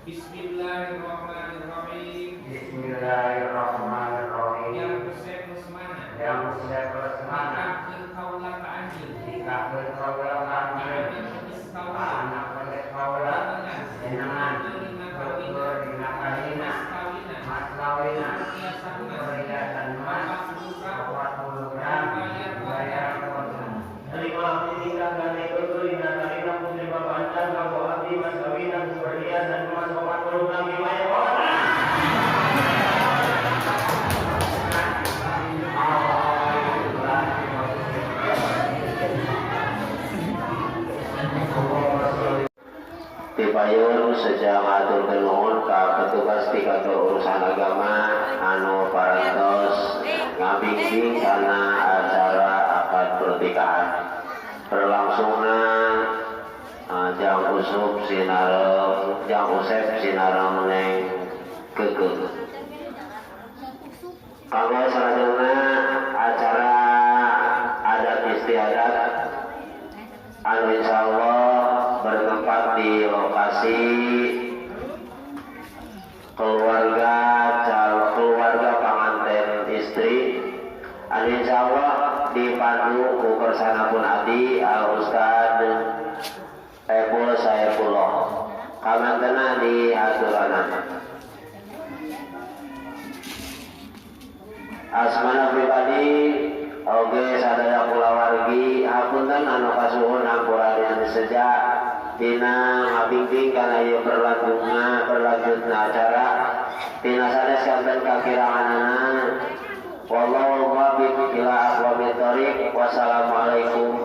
Bismillahirrahmanirrahim. Bismillahirrahmanirrahim. Yang kusep semana. Yang kusep semana. Dikakeun kaula ka anjeun. Dikakeun kaula ka anjeun. Anak pedes kaula. Jenengan. Betul dina kawina. Mas kawina. Perhiasan emas. 40 gram. Bayar kontan. Terima kasih kami berdua dan terima kasih Bapak Anda Bapak Abdi Mas kawina perhiasan emas 40 gram dibayar kontan. Dipayun sejak ngaturkeun nuhun ka petugas ti kantor urusan agama anu parantos ngabimbing kana acara akad pernikahan berlangsungna jang usep sinareng neng kekeun. Kanggo salajengna acara adat istiadat anu insyaallah bertempat di lokasi keluarga pengantin istri anu insyaallah dipandu ku kersanapun abdi Al Ustad Ebul Saifullah kamantena di aturanan asmana pribadi oge sadaya kulawargi hapunten anu kasuhun hampuraneun sejak dina ngabimbing kana ieu berlanjutna acara tina sanes kanten kakiranganana wallahu muwaffiq ila aqwamit thoriq. Wassalamualaikum